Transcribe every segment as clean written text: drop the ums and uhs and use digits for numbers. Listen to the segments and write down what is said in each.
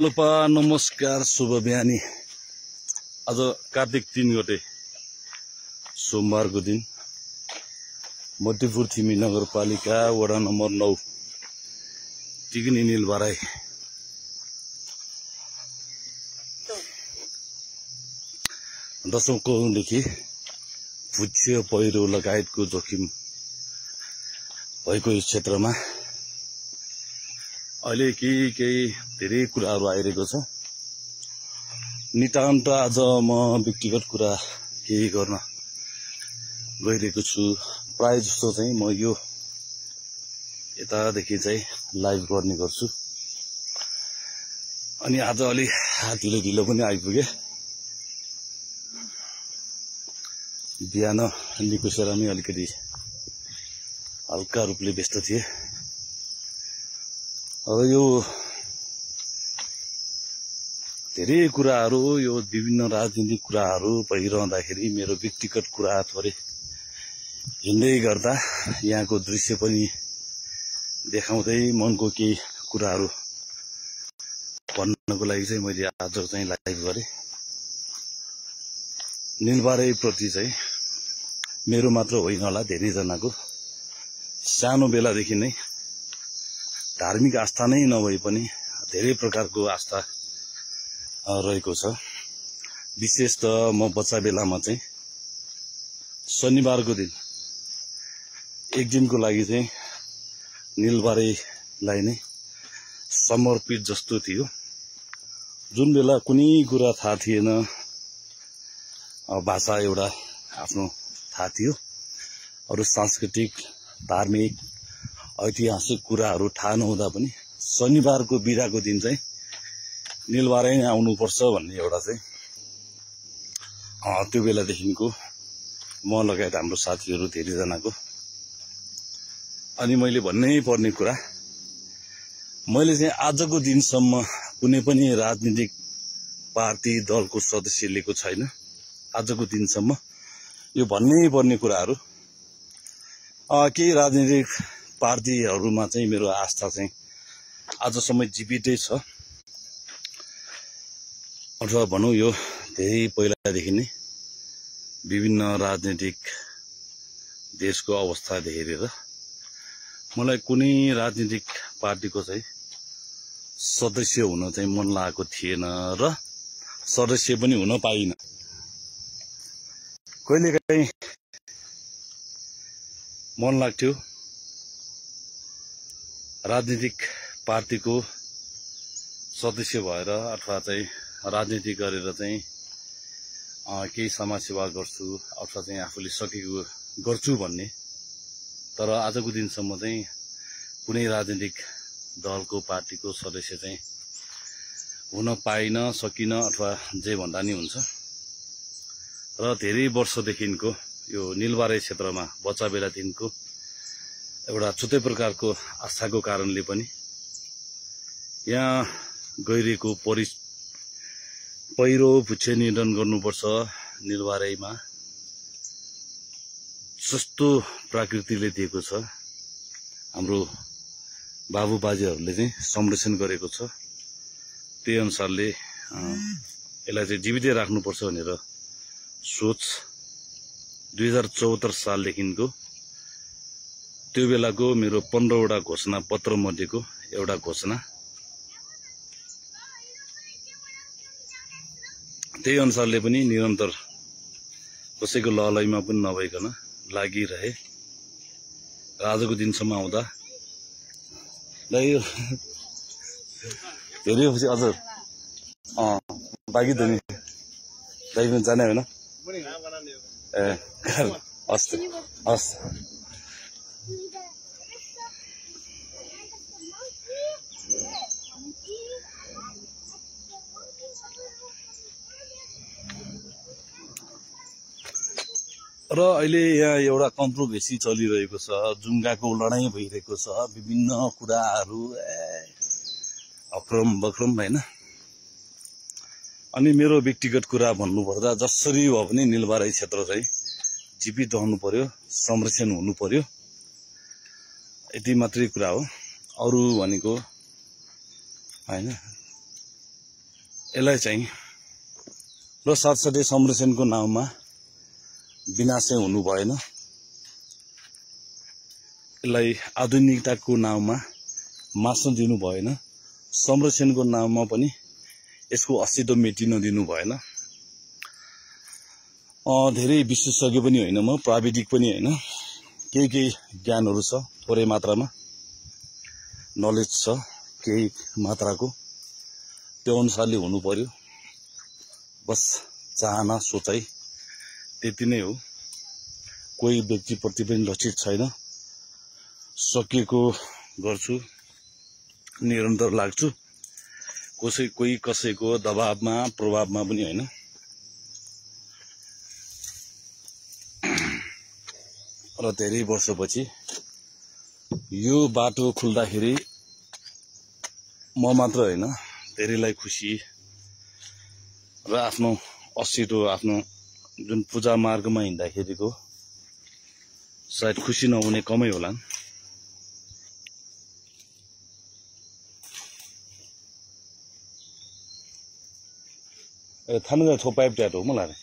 लोपा नमस्कार शुभ बिहानी। आज कार्तिक 3 गते सोमबारको दिन मध्यपुर थिमी नगरपालिका वडा नम्बर 9 टिकनी नीलबाराई दशौंदेखि भुच्य पहिरो लगायतको जोखिम भएको यस क्षेत्रमा अहिले केही धेरै कुराहरू आइरहेको छ। नितान्त आज म व्यक्तिगत कुरा केही गर्न गइरहेको छु। प्राय जस्तो चाहिँ म यो यतादेखि चाहिँ लाइभ गर्ने गर्छु। अनि आज अलि ढिलो पनि आइपुगे। बिहान निकुसेरामै अलिकति हल्का रूपले व्यस्त थिए। अब यो धेरै कुराहरू, यो विभिन्न राजनीतिक कुराहरू भइरहँदाखेरि मेरो व्यक्तिगत कुरा थोरै हिँड्दै गर्दा यहाँको दृश्य पनि देखाउँदै मनको केही कुराहरू भन्नको लागि चाहिँ मैले आज चाहिँ लाइभ गरेँ। नीलबाराई प्रति चाहिँ मेरो मात्र होइन होला, धेरैजनाको सानो बेलादेखि नै धार्मिक आस्था नै नभए पनि धेरै प्रकारको आस्था रहेको छ। विशेष त म बच्चा बेलामा चाहिँ शनिबारको दिन एक दिनको लागि चाहिँ नीलबाराईलाई नै समर्पित जस्तो थियो। जुन बेला कुनै कुरा थाहा थिएन, भाषा एउटा आफ्नो थाहा थियो, अरू सांस्कृतिक धार्मिक ऐतिहासिक कुराहरू थाहा नहुँदा पनि शनिबारको बिदाको दिन चाहिँ नीलबाराई नै आउनुपर्छ भन्ने एउटा चाहिँ त्यो बेलादेखिको म लगायत हाम्रो साथीहरू धेरैजनाको। अनि मैले भन्नै पर्ने कुरा, मैले चाहिँ आजको दिनसम्म कुनै पनि राजनीतिक पार्टी दलको सदस्य लिएको छैन। आजको दिनसम्म यो भन्नै पर्ने कुराहरू, केही राजनीतिक पार्टीहरूमा चाहिँ मेरो आस्था चाहिँ आजसम्म जीवितै छ, अथवा भनौँ यो धेरै पहिलादेखि नै विभिन्न राजनीतिक देशको अवस्था हेरेर मलाई कुनै राजनीतिक पार्टीको चाहिँ सदस्य हुन चाहिँ मन लागेको थिएन र सदस्य पनि हुन पाइनँ। कहिलेकाहीँ मन लाग्थ्यो राजनीतिक पार्टीको सदस्य भएर अथवा चाहिँ राजनीति गरेर चाहिँ केही समाजसेवा गर्छु अथवा चाहिँ आफूले सकेको गर्छु भन्ने। तर आजको दिनसम्म चाहिँ कुनै राजनीतिक दलको पार्टीको सदस्य चाहिँ हुन पाइन, सकिन, अथवा जे भन्दा नि हुन्छ। र धेरै वर्षदेखिको यो नीलबाराई क्षेत्रमा बच्चा बेलादेखिको एउटा छुट्टै प्रकारको आस्थाको कारणले पनि यहाँ गइरहेको पहिरो भुच्चे निधन गर्नुपर्छ नीलबाराईमा जस्तो प्रकृतिले दिएको छ, हाम्रो बाबु बाजेहरूले चाहिँ संरक्षण गरेको छ। त्यही अनुसारले यसलाई चाहिँ जीवितै राख्नुपर्छ भनेर सोच 2074 सालदेखिको त्यो बेलाको मेरो 15वटा घोषणा पत्र मध्येको एउटा घोषणा। त्यही अनुसारले पनि निरन्तर कसैको लहलैमा पनि नभइकन लागिरहे र आजको दिनसम्म आउँदा धेरै पछि अझ बाँकी त नि दाइ पनि जाने होइन। ए हस् हस्। र अहिले यहाँ एउटा कन्ट्रोभर्सी चलिरहेको छ, जुङ्गाको लडाईँ भइरहेको छ, विभिन्न कुराहरू अक्रम बक्रम होइन। अनि मेरो व्यक्तिगत कुरा भन्नुपर्दा जसरी भए पनि नीलबाराई क्षेत्र चाहिँ जीवित रहनु पर्यो, संरक्षण हुनु पर्यो, यति मात्रै कुरा हो। अरू भनेको हैन यसलाई चाहिँ र साथसाथै संरक्षणको नाउँमा विनाश चाहिँ हुनु भएन। यसलाई आधुनिकताको नाउँमा मास्न दिनु भएन। संरक्षणको नाउँमा पनि यसको अस्तित्व मेटिन दिनु भएन। धेरै विशेषज्ञ पनि होइन म, प्राविधिक पनि होइन, केही ज्ञानहरू छ, थोरै मात्रामा नलेज छ, केही मात्राको, त्यो अनुसारले हुनु पर्यो। बस चाहना सोचाइ त्यति नै हो। कोही व्यक्तिप्रति पनि लक्षित छैन। सकिएको गर्छु, निरन्तर लाग्छु, कोही कसैको दबावमा प्रभावमा पनि होइन। र धेरै वर्षपछि यो बाटो खुल्दाखेरि म मात्र होइन, धेरैलाई खुसी र आफ्नो अस्तित्व, आफ्नो जुन पूजा मार्गमा हिँड्दाखेरिको सायद खुसी नहुने कमै होलान्। थाहा थो पाइप ट्याट हो मलाई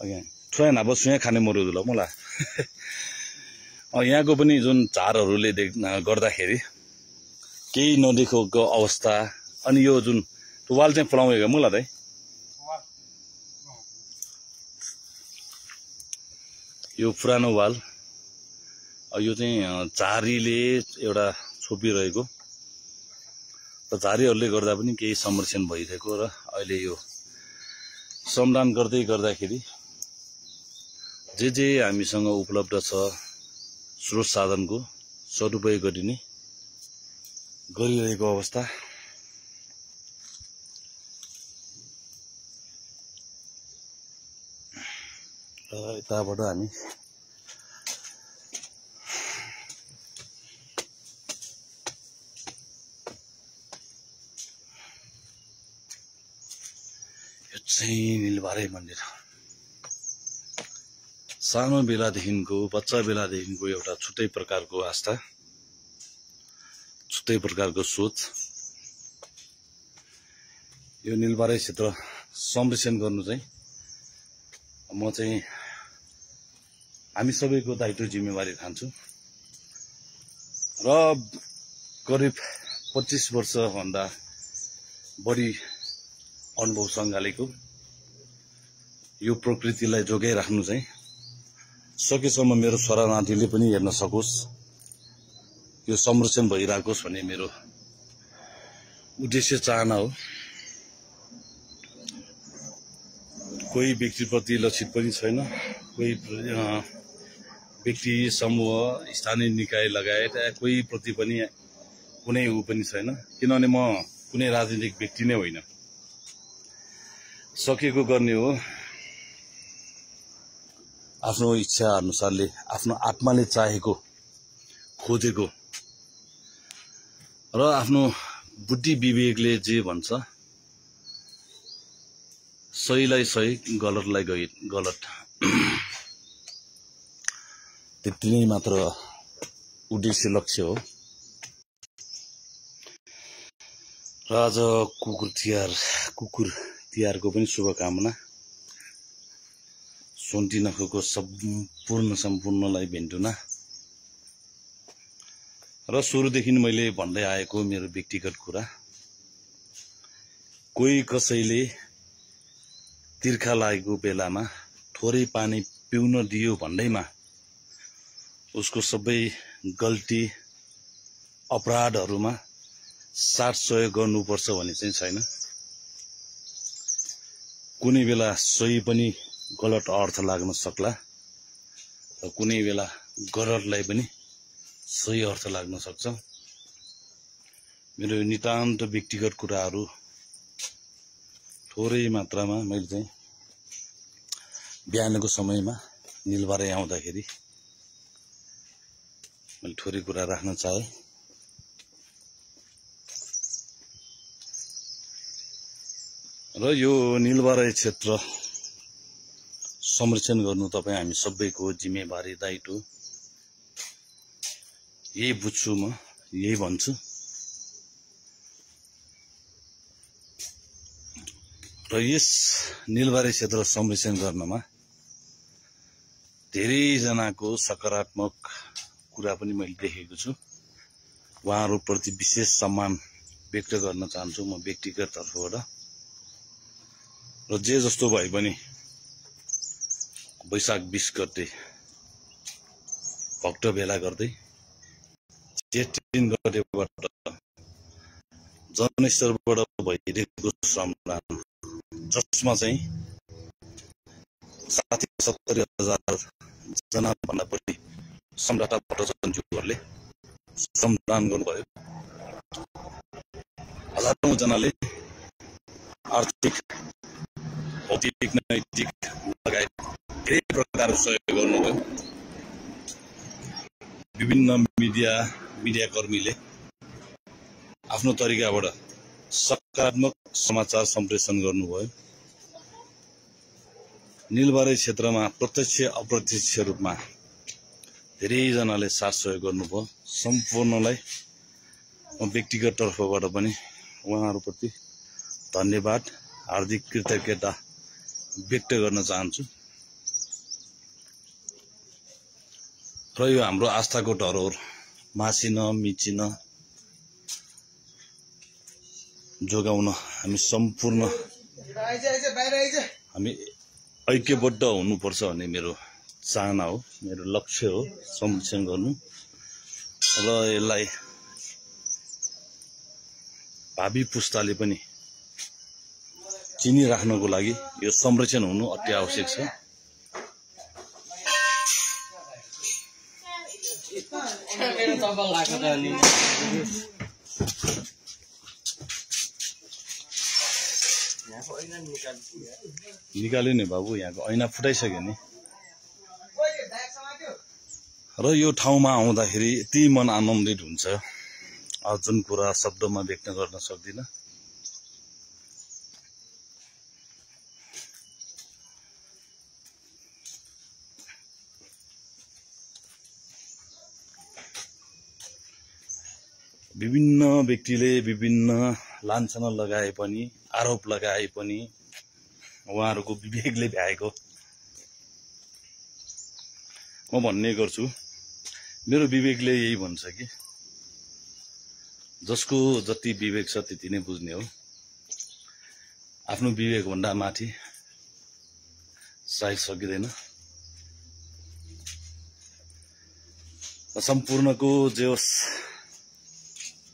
अघि ठुला नाब सुया खाने मरुदुल मलाई यहाँको पनि जुन झारहरूले गर्दाखेरि केही नदेखेको अवस्था। अनि यो जुन वाल चाहिँ फलाउँयो मलाई त यो पुरानो वाल, यो चाहिँ झारीले एउटा छोपिरहेको, र झारीहरूले गर्दा पनि केही संरक्षण भइरहेको। र अहिले यो श्रमदान गर्दाखेरि जे हामीसँग उपलब्ध छ स्रोत साधनको सदुपयोग गरिरहेको अवस्था। र यताबाट हामी यो चाहिँ निलबारे मन्दिर सानो बेलादेखिको, बच्चा बेलादेखिको एउटा छुट्टै प्रकारको आस्था, छुट्टै प्रकारको सोच। यो निलबारे क्षेत्र संरक्षण गर्नु चाहिँ म चाहिँ हामी सबैको दायित्व जिम्मेवारी ठान्छु। र करिब 25 वर्षभन्दा बढी अनुभव सङ्घालेको यो प्रकृतिलाई जोगाइराख्नु चाहिँ सकेसम्म मेरो छोरा नातिले पनि हेर्न सकोस्, यो संरक्षण भइराकोस् भन्ने मेरो उद्देश्य, चाहना हो। कोही व्यक्तिप्रति लक्षित पनि छैन, कोही व्यक्ति समूह, स्थानीय निकाय लगायत कोही प्रति पनि कुनै ऊ पनि छैन। किनभने म कुनै राजनीतिक व्यक्ति नै होइन। सकेको गर्ने हो, आफ्नो इच्छा अनुसारले, आफ्नो आत्माले चाहेको, खोजेको र आफ्नो बुद्धि विवेकले जे भन्छ, सहीलाई सही, गलतलाई गलत, त्यति नै मात्र उद्देश्य, लक्ष्य हो। र आज कुकुर तिहारको पनि शुभकामना। सोन्टी नखको सम्पूर्णलाई भेन्टुना। र सुरुदेखि मैले भन्दै आएको मेरो व्यक्तिगत कुरा, कोही कसैले तिर्खा लागेको बेलामा थोरै पानी पिउन दियो भन्दैमा उसको सबै गल्ती अपराधहरूमा साथ सहयोग गर्नुपर्छ भन्ने चाहिँ छैन। कुनै बेला सही पनि गलत अर्थ लाग्न सक्ला, र कुनै बेला गलतलाई पनि सही अर्थ लाग्न सक्छ। मेरो नितान्त व्यक्तिगत कुराहरू थोरै मात्रामा मैले चाहिँ बिहानको समयमा निलबारे आउँदाखेरि मैले थोरै कुरा राख्न चाहे। र यो निलबारे क्षेत्र संरक्षण गर्नु तपाईँ हामी सबैको जिम्मेवारी, दायित्व। यही बुझ्छु, म यही भन्छु। र यस नीलबारी क्षेत्र संरक्षण गर्नमा धेरैजनाको सकारात्मक कुरा पनि मैले देखेको छु। उहाँहरूप्रति विशेष सम्मान व्यक्त गर्न चाहन्छु म व्यक्तिगत तर्फबाट। र जे जस्तो भए पनि वैशाख 20 गते भक्त भेला गर्दै जेठ 3 गतेबाट जनस्तरबाट भइरहेको श्रमदान, जसमा चाहिँ 60-70,000 जना भन्दा बढी श्रमदाता भक्तजनज्यूहरूले श्रमदान गर्नुभयो। हजारौं जनाले आर्थिक, भौतिक, नैतिक लगायत धेरै प्रकारको सहयोग गर्नुभयो। विभिन्न मिडियाकर्मीले आफ्नो तरिकाबाट सकारात्मक समाचार सम्प्रेषण गर्नुभयो। नीलबारी क्षेत्रमा प्रत्यक्ष अप्रत्यक्ष रूपमा धेरैजनाले साथ सहयोग गर्नुभयो। सम्पूर्णलाई म व्यक्तिगत तर्फबाट पनि उहाँहरूप्रति धन्यवाद, हार्दिक कृतज्ञता व्यक्त गर्न चाहन्छु। र यो हाम्रो आस्थाको धरोहर मासिन मिचिन जोगाउन हामी सम्पूर्ण हामी ऐक्यबद्ध हुनुपर्छ भन्ने मेरो चाहना हो, मेरो लक्ष्य हो संरक्षण गर्नु। र यसलाई भावी पुस्ताले पनि चिनिराख्नको लागि यो संरक्षण हुनु अति आवश्यक छ। निकाल्यो नि बाबु, यहाँको ऐना फुटाइसक्यो नि। र यो ठाउँमा आउँदाखेरि यति मन आनन्दित हुन्छ, जुन कुरा शब्दमा व्यक्त गर्न सक्दिन। विभिन्न व्यक्तिले विभिन्न लान्छना लगाए पनि, आरोप लगाए पनि उहाँहरूको विवेकले भ्याएको म भन्ने गर्छु। मेरो विवेकले यही भन्छ कि जसको जति विवेक छ त्यति नै बुझ्ने हो। आफ्नो विवेकभन्दा माथि सायद सकिँदैन। सम्पूर्णको जे होस्